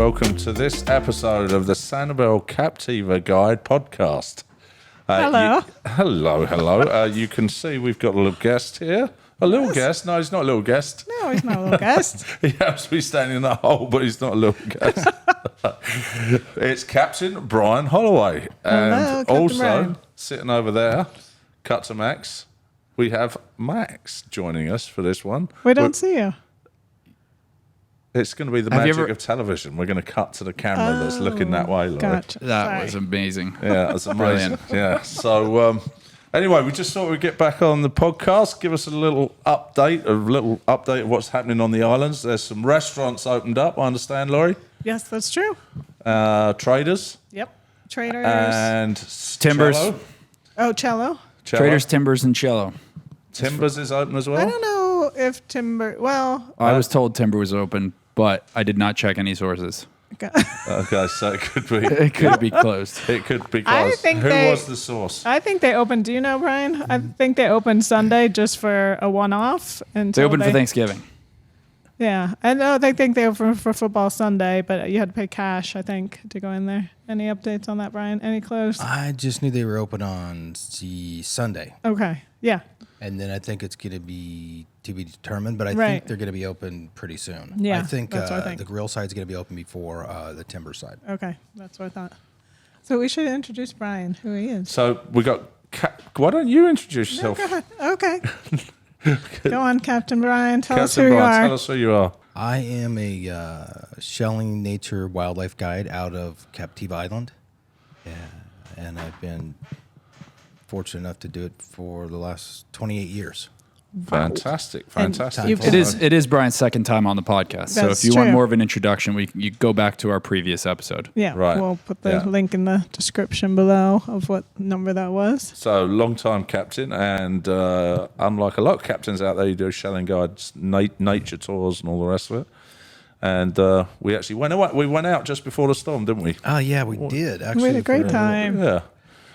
welcome to this episode of the Sanibel Captiva Guide podcast. Hello. Hello. You can see we've got a little guest here. A little guest? No, he's not a little guest. No, he's not a little guest. He happens to be standing in the hole, but he's not a little guest. It's Captain Brian Holloway. And Hello, Captain also, Brian. sitting over there, cut to Max, we have Max joining us for this one. We don't see you. It's going to be the magic of television. We're going to cut to the camera that's looking that way, Laurie. Gotcha. That was amazing. Yeah, that's amazing. Yeah. So, anyway, we just thought we'd get back on the podcast, give us a little update of what's happening on the islands. There's some restaurants opened up, I understand, Laurie. Yes, that's true. Traders. Yep. Traders. And Timbers. Cello. Oh, Cello. Traders, Timbers, and Cello. Timbers is open as well. I don't know if Timber. Well, I was told Timber was open, but I did not check any sources. Okay, so it could be. It could be closed. It could be I closed. think Who they- was the source? I think they opened. Do you know, Brian? I think they opened Sunday just for a one-off. They opened for Thanksgiving. Yeah, I know. They think they opened for football Sunday, but you had to pay cash, I think, to go in there. Any updates on that, Brian? Any closed? I just knew they were open on Sunday. Okay. Yeah. And then I think it's going to be to be determined, but I Right. think they're going to be open pretty soon. Yeah, I think, that's what I think. the grill side's going to be open before the timber side. Okay. That's what I thought. So we should introduce Brian, who he is. So we got. Why don't you introduce No, yourself? go ahead. Okay. Go on, Captain Brian. Tell us Captain who Brian, you are. tell us who you are. I am a shelling nature wildlife guide out of Captiva Island. Yeah, and I've been fortunate enough to do it for the last 28 years. Fantastic. you've- It is Brian's second time on the podcast. So That's if you want true. more of an introduction, you go back to our previous episode. Yeah, Right. we'll put the Yeah. link in the description below of what number that was. So, long-time captain, and unlike a lot of captains out there, you do shelling guides, nature tours, and all the rest of it. And we actually went away. We went out just before the storm, didn't we? Oh, yeah, we did. Actually, We had a great for- time. Yeah.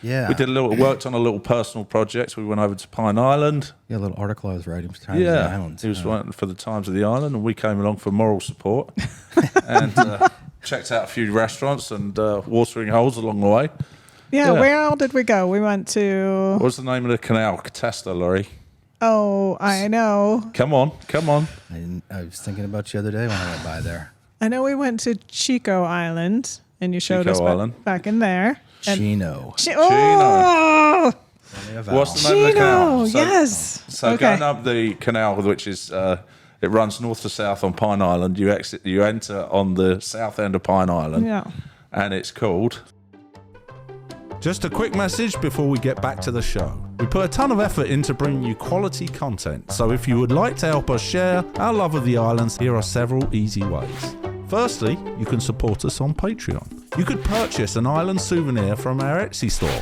Yeah. We did worked on a little personal project. We went over to Pine Island. Yeah, a little article I was writing for Times of the Islands. He was writing for the Times of the Island, and we came along for moral support and checked out a few restaurants and watering holes along the way. Yeah, Yeah. where all did we go? We went What to. was the name of the canal? Catasta, Laurie. Oh, I know. Come on. I was thinking about you the other day when I went by there. I know we went to Chico Island, and you showed Chico us Island. back in there. And Chino. Oh, Only a vowel. What's the name of the canal? Chino, yes. So Okay. going up the canal, which is it runs north to south on Pine Island. You enter on the south end of Pine Island, Yeah. and it's called. Just a quick message before we get back to the show. We put a ton of effort into bringing you quality content, so if you would like to help us share our love of the islands, here are several easy ways. Firstly, you can support us on Patreon. You could purchase an island souvenir from our Etsy store.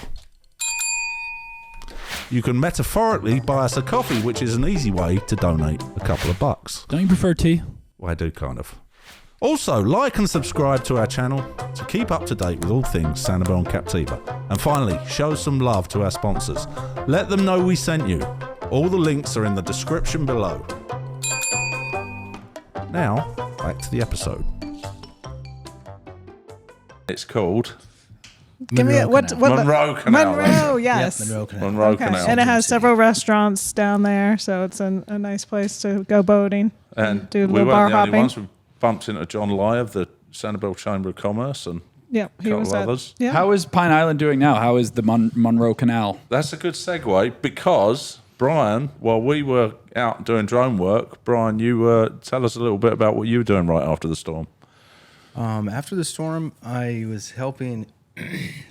You can metaphorically buy us a coffee, which is an easy way to donate a couple of bucks. Don't you prefer tea? Well, I do, kind of. Also, like and subscribe to our channel to keep up to date with all things Sanibel and Captiva. And finally, show some love to our sponsors. Let them know we sent you. All the links are in the description below. Now, back to the episode. It's called Give me Monroe what? Canal. What? Monroe Canal. Monroe, yes. Yep, Monroe Canal. Monroe Okay. Canal. And it has several restaurants down there, so it's a nice place to go boating And do a we little weren't bar the only hopping. ones. We bumped into John Lai of the Sanibel Chamber of Commerce, and Yeah, he couple was of at. others. Yeah. How is Pine Island doing now? How is the Monroe Canal? that's a good segue because Brian, while we were out doing drone work, Brian, you tell us a little bit about what you were doing right after the storm. After the storm, I was helping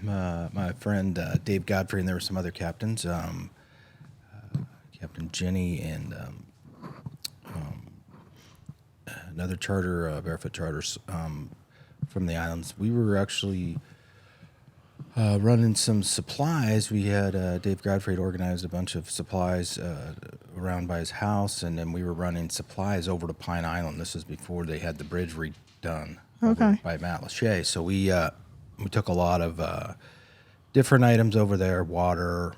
my friend Dave Godfrey, and there were some other captains, Captain Jenny and another charter, barefoot charters from the islands. We were actually running some supplies. We had Dave Godfrey had organized a bunch of supplies around by his house, and then we were running supplies over to Pine Island. This is before they had the bridge redone Okay. by Matt Lachey. So we took a lot of different items over there, water,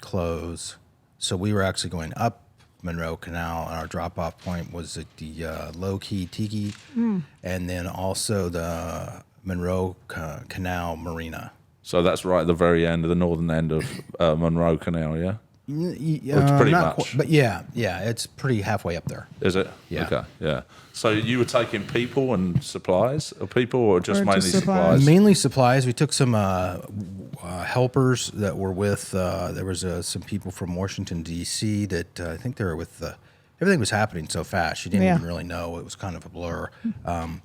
clothes. So we were actually going up Monroe Canal, and our drop-off point was at the Low Key Tiki, and then also the Monroe Canal Marina. So that's right at the very end of the northern end of Monroe Canal, yeah? It's pretty much. But yeah, it's pretty halfway up there. Is it? Yeah. Okay, yeah. So you were taking people and supplies, or just Or mainly just supplies? Mainly supplies. We took some helpers that were with. There was some people from Washington D.C. that I think they were with. Everything was happening so fast, you didn't even really know. It was kind of a blur. I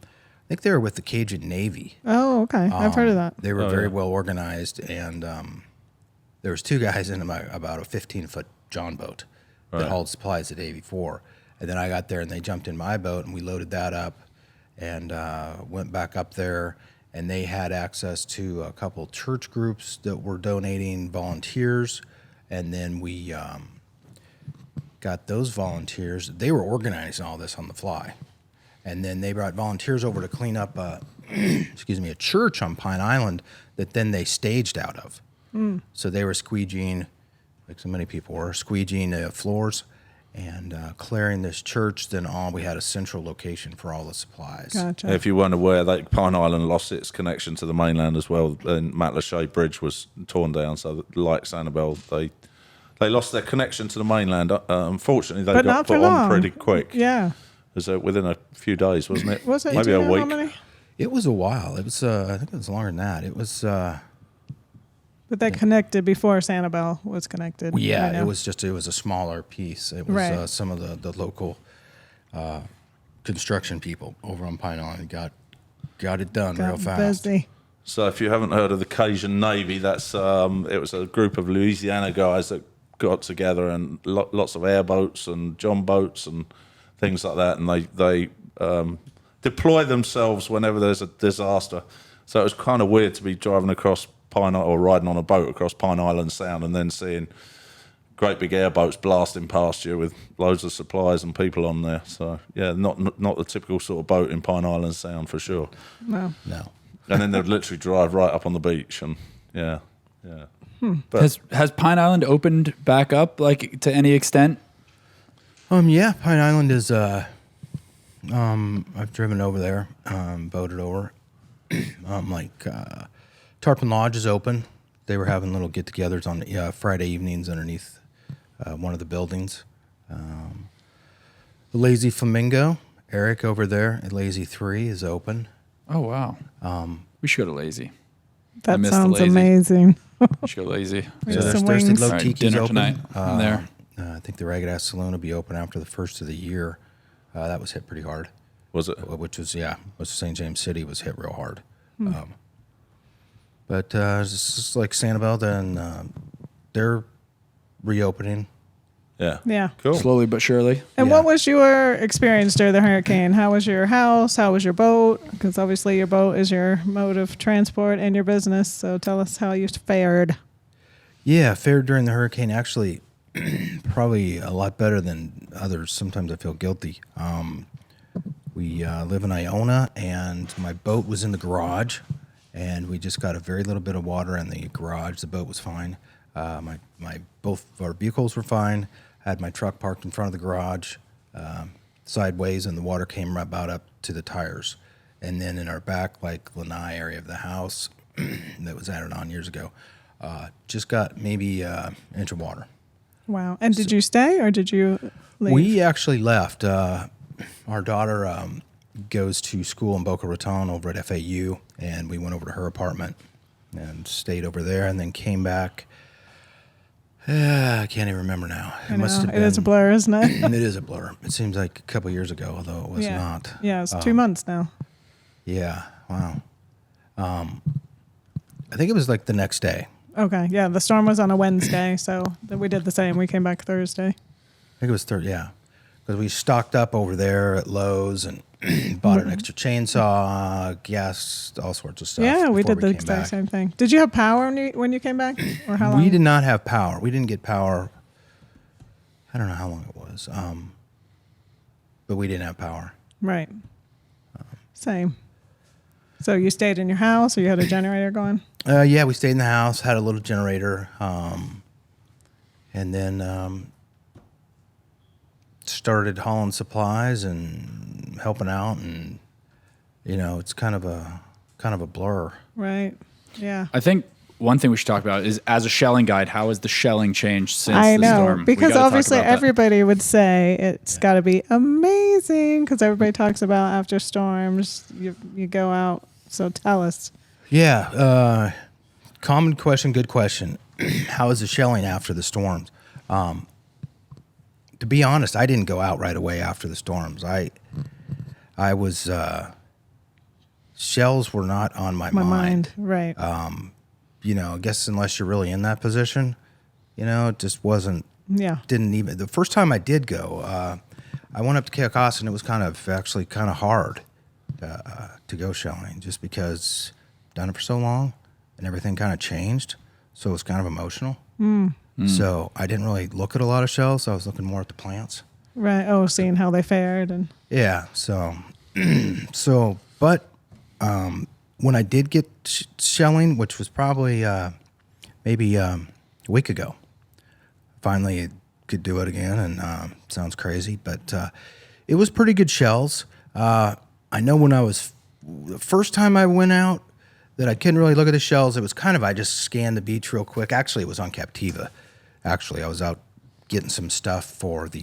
think they were with the Cajun Navy. Oh, okay. I've heard of that. They were very well organized, and there was 2 guys in about a 15-foot John boat that hauled supplies the day before. And then I got there, and they jumped in my boat, and we loaded that up and went back up there. And they had access to a couple church groups that were donating volunteers. And then we got those volunteers. They were organizing all this on the fly. And then they brought volunteers over to clean up, a church on Pine Island that then they staged out of. So they were squeegeeing, like so many people were, squeegeeing floors and clearing this church. Then we had a central location for all the supplies. Gotcha. If you weren't aware, Pine Island lost its connection to the mainland as well, and Matlacha Bridge was torn down. So, like Sanibel, they lost their connection to the mainland. Unfortunately, they But got not for put on long. pretty quick. Yeah. It was within a few days, wasn't it? Was it? Maybe do you a know week. How many? It was a while. It was, I think it was longer than that. It was, But they connected before Sanibel was connected. yeah, I know. it was a smaller piece. It was Right. some of the local construction people over on Pine Island got it done real Got fast. busy. So, if you haven't heard of the Cajun Navy, that's it was a group of Louisiana guys that got together, and lots of airboats and John boats and things like that, and they deploy themselves whenever there's a disaster. So it was kind of weird to be driving across or riding on a boat across Pine Island Sound and then seeing great big airboats blasting past you with loads of supplies and people on there. So yeah, not the typical sort of boat in Pine Island Sound for sure. No. No. And then they'd literally drive right up on the beach, and yeah. But Has Pine Island opened back up, like, to any extent? Yeah, Pine Island is, I've driven over there, boated over. Tarpon Lodge is open. They were having little get-togethers on Friday evenings underneath one of the buildings. The Lazy Flamingo, Eric over there at Lazy 3 is open. Oh, wow. We should go to Lazy. I That missed the sounds Lazy. amazing. We should go Lazy. We So have there's some Thirsty wings. Low All right, Tiki's dinner open. tonight. I'm there. I think the Ragged Ass Saloon will be open after the first of the year. That was hit pretty hard. was it? Which was St. James City was hit real hard. But it's just like Sanibel, then they're reopening. Yeah. Yeah. Cool. Slowly but surely. And Yeah. what was your experience during the hurricane? How was your house? How was your boat? Because obviously your boat is your mode of transport and your business. So tell us how you fared. Yeah, fared during the hurricane. Actually, probably a lot better than others. Sometimes I feel guilty. We live in Iona, and my boat was in the garage, and we just got a very little bit of water in the garage. The boat was fine. Both our vehicles were fine. I had my truck parked in front of the garage, sideways, and the water came right about up to the tires. And then in our back, like lanai area of the house that was added on years ago, just got maybe an inch of water. Wow. And did you stay or did you leave? We actually left. Our daughter goes to school in Boca Raton over at FAU, and we went over to her apartment and stayed over there, and then came back. I can't even remember now. I know. It is a blur, isn't it? It is a blur. It seems like a couple years ago, although it was yeah. not. Yeah, it's 2 months now. Yeah. Wow. I think it was like the next day. Okay. Yeah, the storm was on a Wednesday, so we did the same. We came back Thursday. I think it was third. Yeah, because we stocked up over there at Lowe's and bought an extra chainsaw, gas, all sorts of stuff. Yeah, we before did the came exact back. same thing. Did you have power when you came back, or how long? We did not have power. We didn't get power. I don't know how long it was, but we didn't have power. Right. Same. So you stayed in your house, or you had a generator going? Yeah, we stayed in the house, had a little generator, and then started hauling supplies and helping out, and it's kind of a blur. Right. Yeah. I think one thing we should talk about is, as a shelling guide, how has the shelling changed since I the know, storm? because We gotta talk obviously about that. everybody would say it's got to be amazing because everybody talks about after storms, you go out. So tell us. Yeah. Common question, good question. How is the shelling after the storms? To be honest, I didn't go out right away after the storms. I was shells were not on my mind. Right. I guess unless you're really in that position, it just wasn't. Yeah. Didn't even. The first time I did go, I went up to Keokasa, and it was kind of hard to go shelling, just because I've done it for so long, and everything kind of changed, so it was kind of emotional. So I didn't really look at a lot of shells. I was looking more at the plants. Right. Oh, seeing how they fared and. Yeah. So, but when I did get shelling, which was probably maybe a week ago, finally could do it again, and sounds crazy, but it was pretty good shells. I know when the first time I went out that I couldn't really look at the shells. It was I just scanned the beach real quick. Actually, it was on Captiva. Actually, I was out getting some stuff for the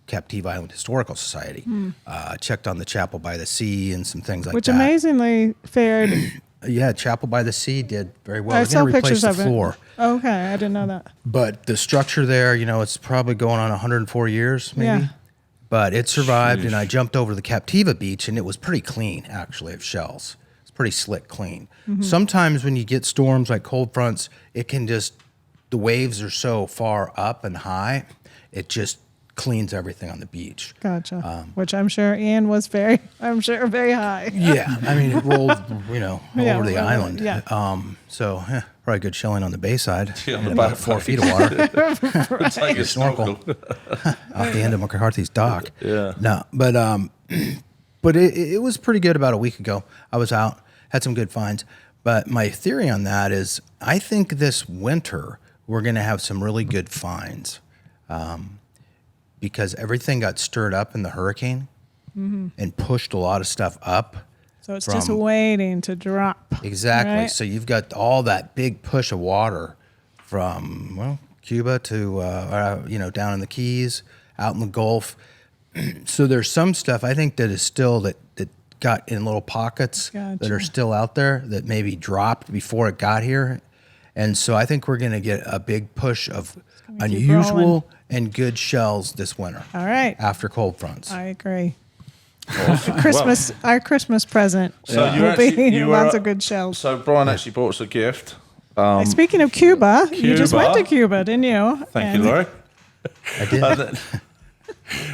Captiva Island Historical Society. Checked on the Chapel by the Sea and some things like Which that. amazingly fared. Yeah, Chapel by the Sea did very well. I They're saw gonna replace pictures the of floor. it. Okay, I didn't know that. But the structure there, it's probably going on 104 years, maybe. Yeah. But it survived, and I jumped over to the Captiva beach, and it was pretty clean, actually, of shells. It's pretty slick, clean. Sometimes when you get storms like cold fronts, it can the waves are so far up and high, it just cleans everything on the beach. Gotcha. Which I'm sure Ian was very high. Yeah, I mean, it rolled, all Yeah, over the right, island. yeah. Probably good shelling on the bay side. Yeah, on the About back 4 feet of water. Take a Snorkel off the end of McCarthy's dock. Yeah. No, but it was pretty good about a week ago. I was out, had some good finds. But my theory on that is I think this winter we're going to have some really good finds because everything got stirred up in the hurricane and pushed a lot of stuff up. So it's just waiting to drop. Exactly. Right? So you've got all that big push of water from Cuba to down in the Keys, out in the Gulf. So there's some stuff I think that is still that got in little pockets that are still out there that maybe dropped before it got here. And so I think we're going to get a big push of unusual and good shells this winter. All right. After cold fronts. I agree. Our Christmas present will be lots of good shells. So Brian actually bought us a gift. Speaking of Cuba, you just went to Cuba, didn't you? Thank you, Laurie. I did.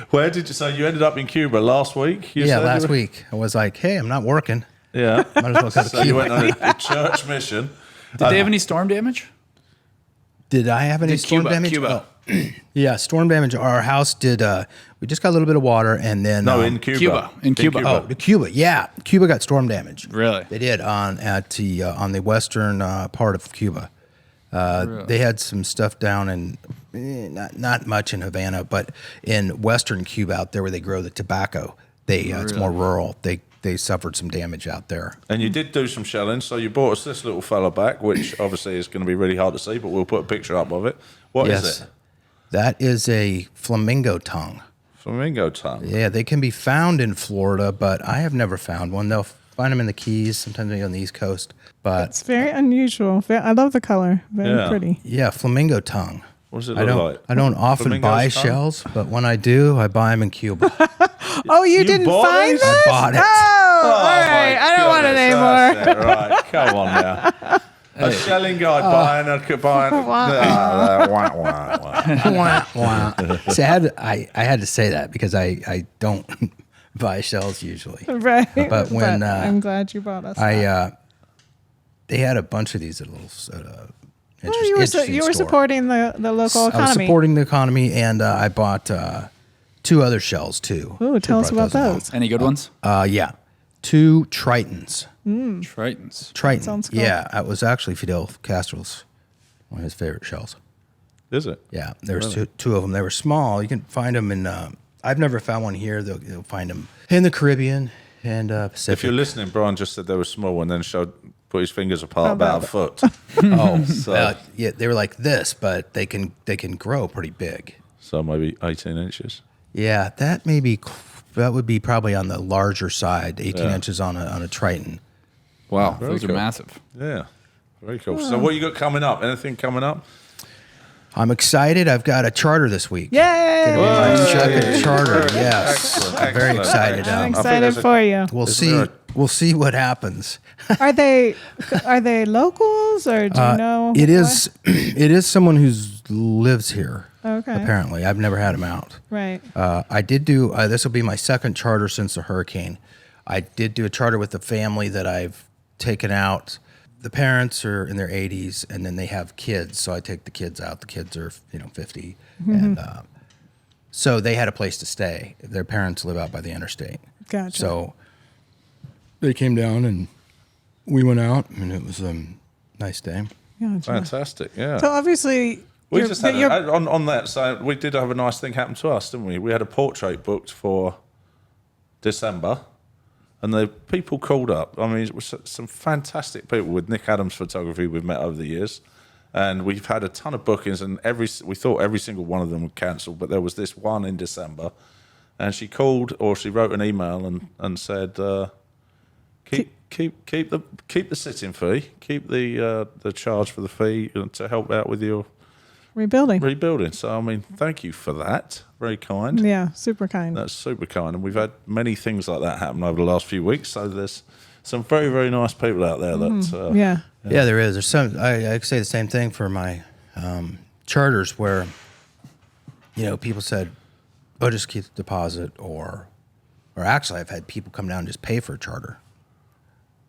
Where did you say you ended up in Cuba last week? Last week. I was like, hey, I'm not working. Yeah. Might as well go to So you Cuba. went on a church mission. Did they have any storm damage? Did I have any storm damage? Cuba. Oh. Yeah, storm damage. Our house did. We just got a little bit of water, and then In Cuba. In Cuba. Oh, to Cuba. Yeah, Cuba got storm damage. Really? They did on the western part of Cuba. They had some stuff down in not much in Havana, but in western Cuba out there where they grow the tobacco. It's more rural. They suffered some damage out there. And you did do some shelling, so you brought us this little fella back, which obviously is going to be really hard to see, but we'll put a picture up of it. What is it? That is a flamingo tongue. Flamingo tongue. Yeah, they can be found in Florida, but I have never found one. They'll find them in the Keys, sometimes maybe on the East Coast. But It's very unusual. I love the color. Very pretty. yeah, flamingo tongue. What does it look like? I don't often Flamingo's buy tongue? shells, but when I do, I buy them in Cuba. Oh, you didn't bought find these? this? I bought it. Oh, all right. I don't want it anymore. Right, come on now. A shelling guy buying. Wah, wah. See, I had to say that because I don't buy shells usually. Right. But when I'm glad you brought us that. they had a bunch of these at a little You were store. supporting the local economy. I was supporting the economy, and I bought 2 other shells too. Ooh, tell us about those. Any good ones? Yeah, 2 Tritons. Tritons. Triton. Sounds cool. Yeah, it was actually Fidel Castro's one of his favorite shells. Is it? Yeah, there was two of them. They were small. You can find them in. I've never found one here. They'll find them in the Caribbean and Pacific. If you're listening, Brian just said they were small and then put his fingers apart about a foot. Yeah, they were like this, but they can grow pretty big. So maybe 18 inches. Yeah, that would be probably on the larger side, 18 inches on a Triton. Wow, Very those cool. are massive. Yeah, very cool. So what you got coming up? Anything coming up? I'm excited. I've got a charter this week. Yay! My second charter. Yes, Excellent, I'm very excellent. excited. I'm I think excited there's for you. We'll Isn't see. there We'll see what happens. Are they locals or do you know? It is. It is someone who lives here. Okay. Apparently, I've never had him out. Right. I did do. This will be my second charter since the hurricane. I did do a charter with a family that I've taken out. The parents are in their 80s, and then they have kids. So I take the kids out. The kids are 50, and so they had a place to stay. Their parents live out by the interstate. Gotcha. So they came down, and we went out, and it was a nice day. Gotcha. Fantastic, yeah. So obviously, We you're- just had you're- on that side. We did have a nice thing happen to us, didn't we? We had a portrait booked for December, and the people called up. I mean, it was some fantastic people with Nick Adams Photography we've met over the years, and we've had a ton of bookings. And we thought every single one of them would cancel, but there was this one in December, and she called or she wrote an email and said, keep the sitting fee, keep the charge for the fee to help out with your rebuilding. So I mean, thank you for that. Very kind. Yeah, super kind. That's super kind, and we've had many things like that happen over the last few weeks. So there's some very, very nice people out there that. Yeah. Yeah, there is. There's some. I say the same thing for my charters, where people said, "Oh, just keep the deposit," or actually, I've had people come down and just pay for a charter,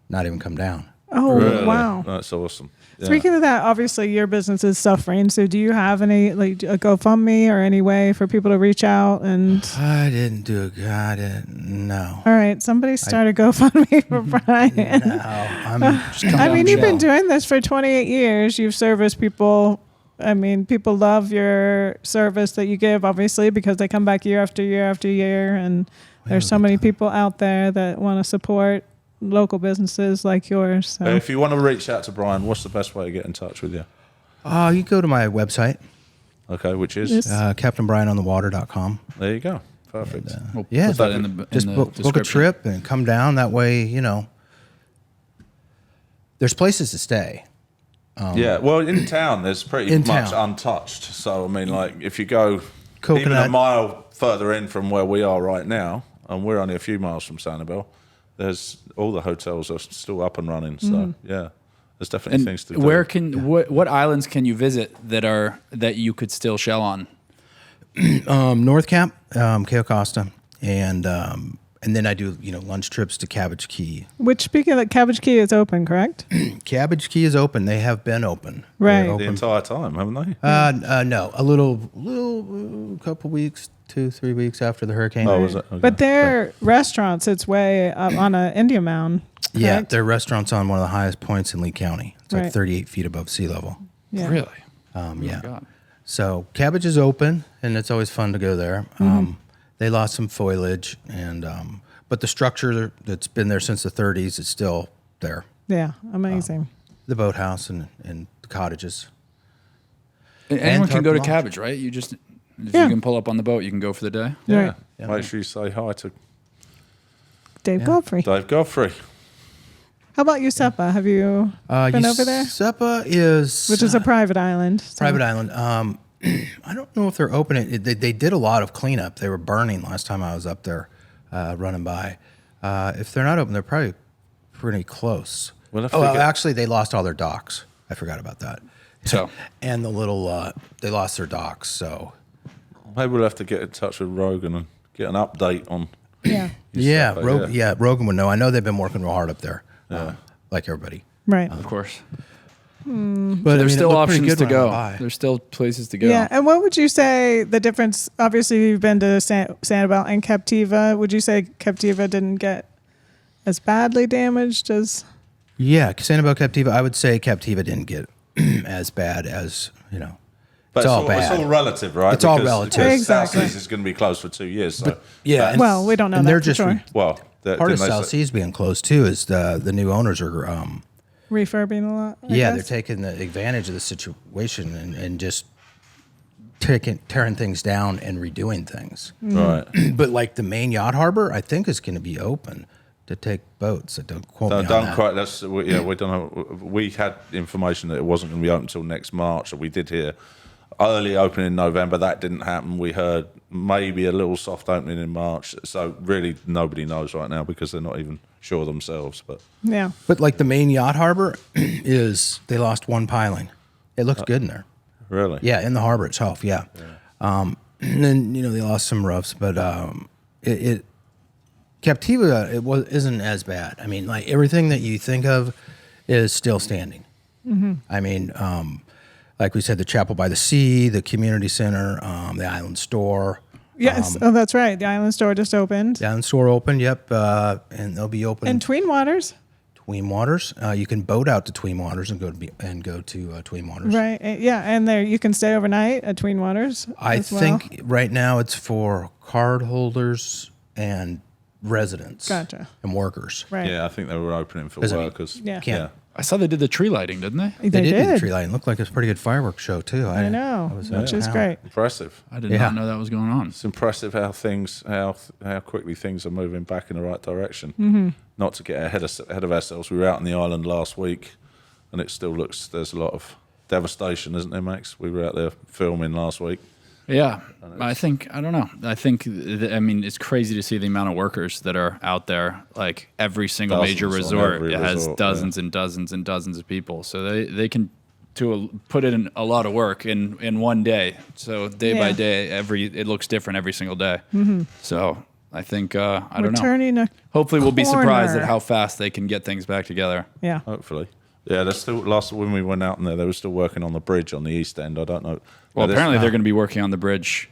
not even come down. Oh, Really? wow. That's awesome. Yeah. Speaking of that, obviously your business is suffering. So do you have any like a GoFundMe or any way for people to reach out? And I didn't do it. I didn't. No. all right, somebody start a GoFundMe for Brian. No. I'm just coming I down mean, the you've been shell. doing this for 28 years. You've serviced people. I mean, people love your service that you give, obviously, because they come back year after year after year. And there's so many people out there that want to support local businesses like yours. So. If you want to reach out to Brian, what's the best way to get in touch with you? You go to my website, Okay, which is Yes. CaptainBrianOnTheWater.com. there you go. Perfect. We'll Yeah, put that in the Just book a description. trip and come down. That way, there's places to stay. Yeah, well, in town, there's pretty In much town. untouched. So, I mean, like, if you go even Coconut. a mile further in from where we are right now, and we're only a few miles from Sanibel, there's all the hotels are still up and running. So, yeah, there's definitely things to do. Where what islands can you visit that you could still shell on? North Camp, Cayo Costa, and then I do lunch trips to Cabbage Key. Which, speaking of that, Cabbage Key is open, correct? Cabbage Key is open. They have been open. Right. They're the open. entire time, haven't they? No, a little couple weeks, 2-3 weeks after the hurricane. Oh, was it? Okay. But their restaurants, it's way up on an Indian mound. Yeah, correct? their restaurant's on one of the highest points in Lee County. It's like Right. 38 feet above sea level. Yeah. Really? Yeah. Oh my God. So Cabbage is open, and it's always fun to go there. They lost some foliage, and but the structure that's been there since the 30s is still there. Yeah, amazing. The boathouse and the cottages. Anyone can go to Tarpon Lodge. Cabbage, right? You just if Yeah. you can pull up on the boat, you can go for the day. Yeah. Right. Yeah. Make sure you say hi to Dave Godfrey. Dave Godfrey. How about Yusepa? Have you been over there? Yusepa is Which is a private island. so- private island. I don't know if they're open. They did a lot of cleanup. They were burning last time I was up there, running by. If they're not open, they're probably pretty close. Well, if they get- Actually, they lost all their docks. I forgot about that. So And the little, they lost their docks. So Maybe we'll have to get in touch with Rogan and get an update on. Yeah. yeah, Rogan would know. I know they've been working real hard up there, like everybody. Right. of course, But there's still options to go. There's There's still places to go. Yeah. And what would you say the difference? Obviously, you've been to Sanibel and Captiva. Would you say Captiva didn't get as badly damaged as? Yeah, Sanibel Captiva. I would say Captiva didn't get as bad as But It's all bad. It's all relative, right? It's all relative. Because Exactly. South Seas is going to be closed for 2 years. So yeah, and- Well, we don't know and that they're for just sure. well, part of didn't they South say- Seas being closed too is the new owners are Refurbing a lot. I they're guess. taking the advantage of the situation and just tearing things down and redoing things. Right. But like the main yacht harbor, I think is going to be open to take boats. So don't quote me on Don't that. quite. We don't know. We had information that it wasn't going to be open until next March. We did hear early opening in November. That didn't happen. We heard maybe a little soft opening in March. So really, nobody knows right now because they're not even sure themselves. But Yeah. But like the main yacht harbor is they lost one piling. It looks good in there. really, Yeah, in the harbor itself. Yeah. And then they lost some roofs, but it Captiva isn't as bad. I mean, like everything that you think of is still standing. Mm-hmm. I mean, like we said, the Chapel by the Sea, the community center, the Island Store. Yes. Oh, that's right. The island store just opened. The Island Store opened. Yep, and they'll be open. And Tween Waters. Tween Waters. You can boat out to Tween Waters and go to Tween Waters. Right. Yeah. And there you can stay overnight at Tween Waters. I as well. think right now it's for card holders and residents. Gotcha. And workers. Right. yeah, I think they were opening for Because, I mean, workers. Yeah. Can't. I saw they did the tree lighting, didn't they? They They did do the did. tree lighting. Looked like it's a pretty good fireworks show too. I know, was which in is town. great. Impressive. I did Yeah. not know that was going on. It's impressive how quickly things are moving back in the right direction. Mm-hmm. Not to get ahead of ourselves. We were out on the island last week, and it still looks there's a lot of devastation, isn't there, Max? We were out there filming last week. Yeah, I don't know. I mean, it's crazy to see the amount of workers that are out there. Like every single major Dozens on resort every it has resort, dozens and dozens and dozens of people. So they can put in a lot of work in one day. So day by Yeah. day, it looks different every single day. So I think I We're don't know. turning a Hopefully, we'll be surprised corner. at how fast they can get things back together. yeah. Hopefully. Yeah, they're still when we went out in there, they were still working on the bridge on the east end. I don't know. Well, No, apparently they're going to be working on the bridge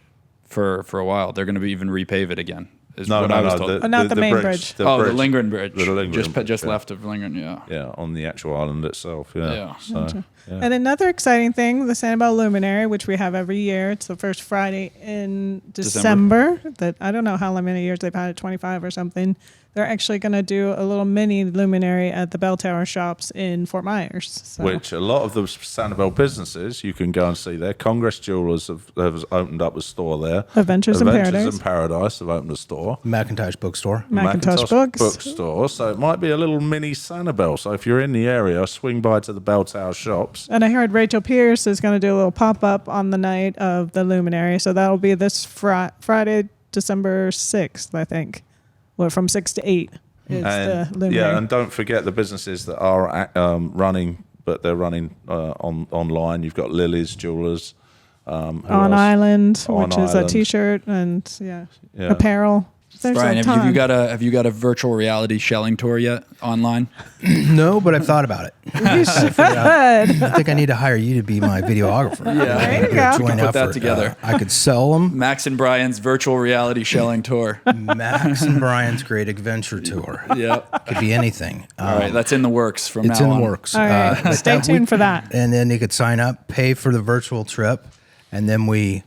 for a while. They're going to even repave it again. Is what I was told. Not the main bridge. The Lingren Bridge. The Lingren, just yeah. left of Lingren, yeah. Yeah, on the actual island itself. Yeah. Yeah. So, yeah. And another exciting thing, the Sanibel Luminary, which we have every year. It's the first Friday in December. That I don't know how many years they've had it, 25 or something. They're actually going to do a little mini luminary at the Bell Tower shops in Fort Myers. So. Which a lot of the Sanibel businesses you can go and see there. Congress Jewelers have opened up a store there. Adventures in Paradise. in Paradise have opened a store. Macintosh bookstore. Macintosh Books. bookstore. So it might be a little mini Sanibel. So if you're in the area, swing by to the Bell Tower shops. And I heard Rachel Pierce is going to do a little pop-up on the night of the luminary. So that'll be this Friday, December 6th, I think. Well, from 6 to 8 is the luminary. Yeah, and don't forget the businesses that are running, but they're running online. You've got Lily's Jewelers. On Island, On which is a Island. T-shirt and Yeah. apparel. There's Brian, a ton. have you got a virtual reality shelling tour yet online? No, but I've thought about it. You should. I think I need to hire you to be my videographer. There you go. Joint Put that effort. together. I could sell them. Max and Brian's virtual reality shelling tour. Max and Brian's Great Adventure Tour. Yep. Could be anything. All right, that's in the works from It's now in on. the works. All right. but Stay tuned for that. And then you could sign up, pay for the virtual trip, and then we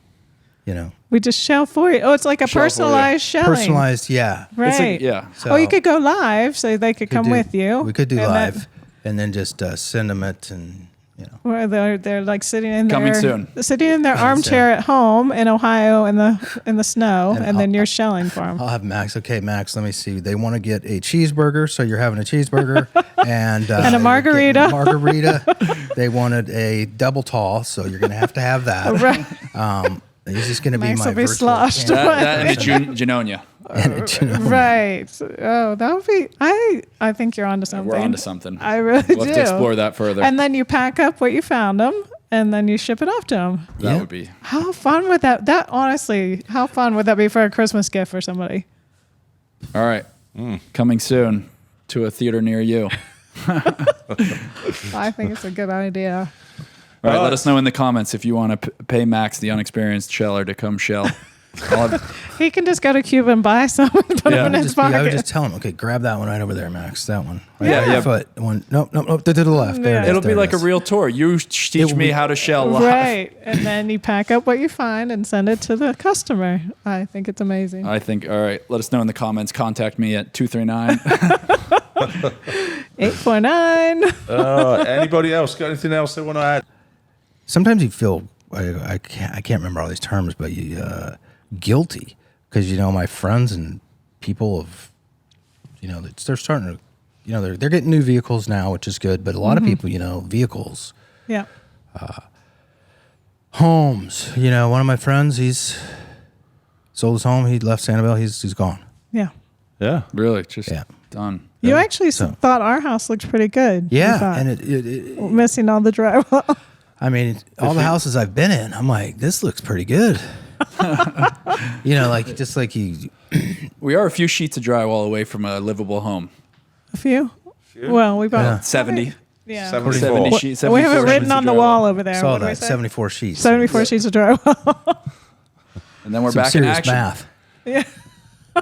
just shell for you. Oh, it's like a Shell for you. personalized shelling. personalized. Yeah. Right. It's like- yeah. So Oh, you could go live so they could come with you. We could do And then- live, and then just send them it, and Where they're like sitting in Coming their soon. sitting in their armchair at home in Ohio in the snow, and then you're shelling for them. I'll have Max. Okay, Max. Let me see. They want to get a cheeseburger, so you're having a cheeseburger and And a you're margarita. getting a margarita. They wanted a double tall, so you're going to have that. Right. This is going to be Max my will be virtual sloshed camp. That and a Genonia. Right. Oh, that would be. I think you're onto something. We're onto something. I really We'll do. have to explore that further. And then you pack up what you found them, and then you ship it off to them. That Yeah. would be. How fun would that? That honestly, how fun would that be for a Christmas gift for somebody? All right. Coming soon to a theater near you. I think it's a good idea. All right, let us know in the comments if you want to pay Max, the unexperienced sheller, to come shell He can just go to Cuba and buy some and put them in his pocket. I would just tell him, okay, grab that one right over there, Max. That one. Right Yeah. Foot. One. Nope. To the left. There it is. It'll be There like it a is. real tour. You teach me how to shell live. Right. And then you pack up what you find and send it to the customer. I think it's amazing. I think, all right, let us know in the comments. Contact me at 239. 849. Anybody else got anything else they want to add? Sometimes you feel I can't remember all these terms, but you guilty because my friends and people have they're starting to they're getting new vehicles now, which is good. But a lot of people vehicles, Yeah. homes. One of my friends, he's sold his home. He left Sanibel. He's gone. Yeah. Yeah. Really? Just Yeah. done. You actually thought our house looked pretty good. You Yeah, thought. and it missing all the drywall. I mean, all the houses I've been in, I'm like, this looks pretty good. Just like you. We are a few sheets of drywall away from a livable home. A few? Well, we bought 70. Yeah. 70 sheets. We have it 74 written sheets on of the drywall. wall over there. Saw What did we that say? 74 sheets. 74 sheets of drywall. And then we're Some back in serious action. math. Yeah.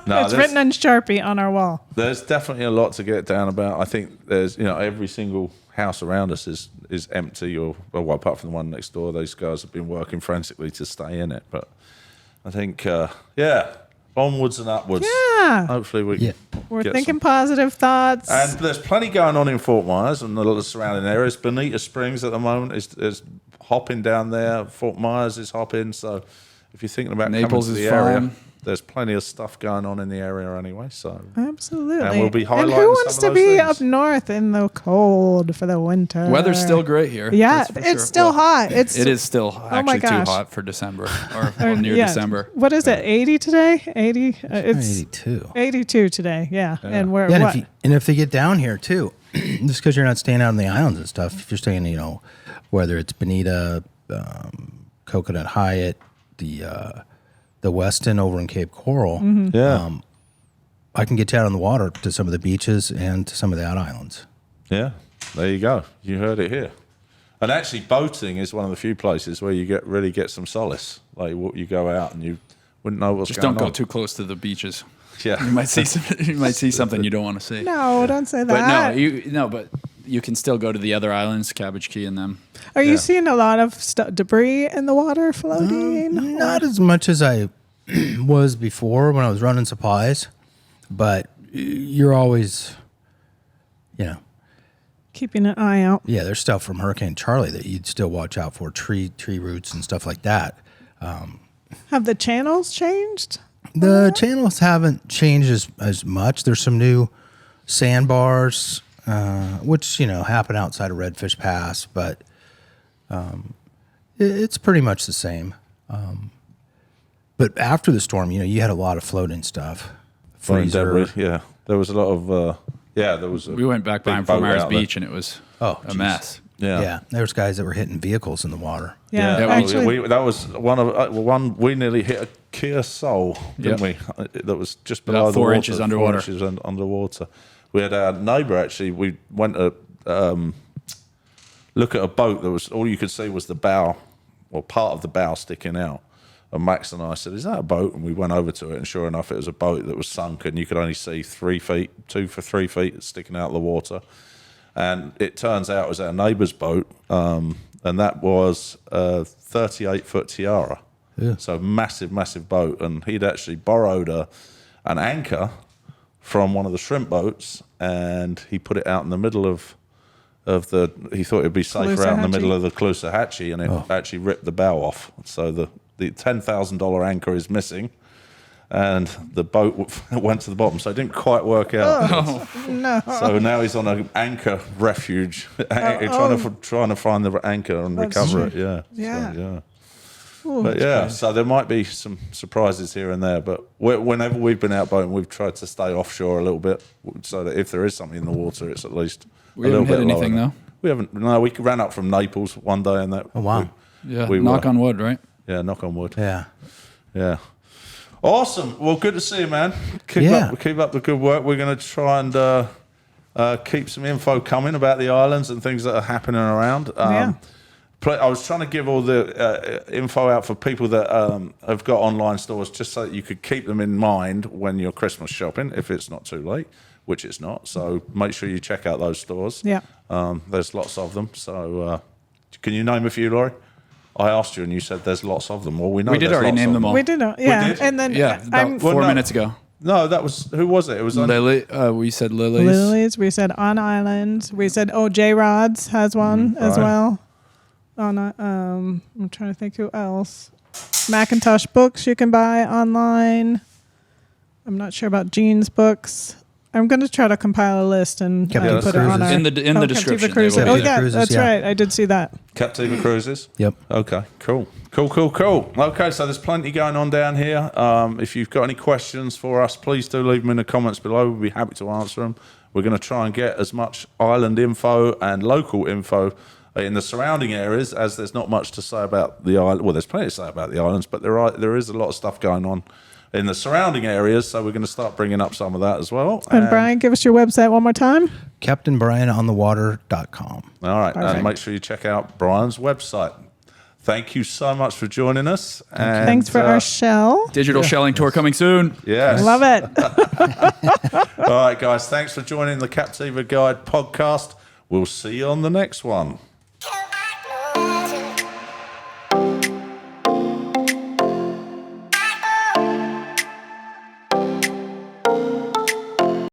No, It's written in Sharpie on our wall. There's definitely a lot to get down about. I think there's, every single house around us is empty, or well, apart from the one next door. Those guys have been working frantically to stay in it. But I think, onwards and upwards. Yeah. Hopefully We're get thinking some. positive thoughts. And there's plenty going on in Fort Myers and the surrounding areas. Bonita Springs at the moment is hopping down there. Fort Myers is hopping. So if you're thinking about Naples coming to is the area, fine. there's plenty of stuff going on in the area anyway. So Absolutely. And we'll be and highlighting who wants some to of those be things. up north in the cold for the winter? Weather's still great here. Yeah, that's for it's sure. still hot. It is still actually too gosh. hot for December or near December. What is it? 80 today? 80? It's 82. 82 today. Yeah. And we're Yeah, what? and if they get down here too, just because you're not staying out on the islands and stuff, if you're staying, whether it's Bonita, Coconut Hyatt, the Westin over in Cape Coral, yeah, I can get you out on the water to some of the beaches and to some of the out islands. yeah. There you go. You heard it here. And actually, boating is one of the few places where you really get some solace. Like you go out and you wouldn't know what's Just going don't on. go too close to the beaches. Yeah, You might see something you don't want to see. No, don't say But that. but you can still go to the other islands, Cabbage Key and them. Are you seeing a lot of debris in the water floating? Not as much as I was before when I was running supplies, but you're always, Keeping an eye out. yeah, there's stuff from Hurricane Charlie that you'd still watch out for, tree roots and stuff like that. Have the channels changed? The channels haven't changed as much. There's some new sandbars, which, happen outside of Redfish Pass, but it's pretty much the same. But after the storm, you had a lot of floating stuff. Floating Freezer. debris. Yeah, there was a lot of. There was. We went back behind Fort Myers Beach and it was a mess. Yeah. Yeah, there was guys that were hitting vehicles in the water. Yeah. Yeah, Actually, that was one. We nearly hit a Kia Soul, didn't we? That was just below About the 4 water, inches underwater. 4 inches underwater. We had our neighbour actually. We went to look at a boat that was all you could see was the bow, or part of the bow sticking out. And Max and I said, "Is that a boat?" And we went over to it, and sure enough, it was a boat that was sunk, and you could only see 3 feet, 2 for 3 feet sticking out of the water. And it turns out it was our neighbour's boat, and that was a 38-foot Tiara. Yeah. So massive, massive boat. And he'd actually borrowed an anchor from one of the shrimp boats, and he put it out in the middle of the. He thought it'd be safer out in the middle of the Caloosahatchee, and it actually ripped the bow off. So the $10,000 anchor is missing. And the boat went to the bottom, so it didn't quite work out. No. So now he's on an anchor refuge, trying to find the anchor and recover it. Yeah, Yeah. So, yeah. Ooh, But yeah, so there might be some surprises here and there. But whenever we've been out boating, we've tried to stay offshore a little bit, so that if there is something in the water, it's at least We a little haven't bit hit anything lower. though. We haven't. No, we ran up from Naples one day, and that. Oh, wow. Yeah, We knock were. on wood, right? Yeah, knock on wood. Yeah. Yeah. Awesome. Well, good to see you, man. Keep up the good work. We're going to try and keep some info coming about the islands and things that are happening around. I was trying to give all the info out for people that have got online stores, just so that you could keep them in mind when you're Christmas shopping, if it's not too late, which it's not. So make sure you check out those stores. Yeah. There's lots of them. So can you name a few, Laurie? I asked you, and you said there's lots of them. Well, we know We did already name them all. We did, yeah. did? And then About 4 minutes ago. No, that was who was it? It was Lily. We said Lily's. Lily's. We said on island. We said J Rods has one as right. well. I'm trying to think who else. Macintosh books you can buy online. I'm not sure about Jean's books. I'm going to try to compile a list and put it on our, in the Captiva description. Cruises. they will Oh be. yeah, Cruises, that's yeah. right. I did see that. Captiva Cruises. Yep. Okay, cool. Okay, so there's plenty going on down here. If you've got any questions for us, please do leave them in the comments below. We'll be happy to answer them. We're going to try and get as much island info and local info in the surrounding areas, as there's not much to say about the island. Well, there's plenty to say about the islands, but there is a lot of stuff going on in the surrounding areas, so we're going to start bringing up some of that as well. And Brian, give us your website one more time. CaptainBrianOnTheWater.com. All right, Perfect. and make sure you check out Brian's website. Thank you so much for joining us. And, Thanks for our shell. Digital shelling tour coming soon. Yes. Love it. All right, guys, thanks for joining the Captiva Guide podcast. We'll see you on the next one.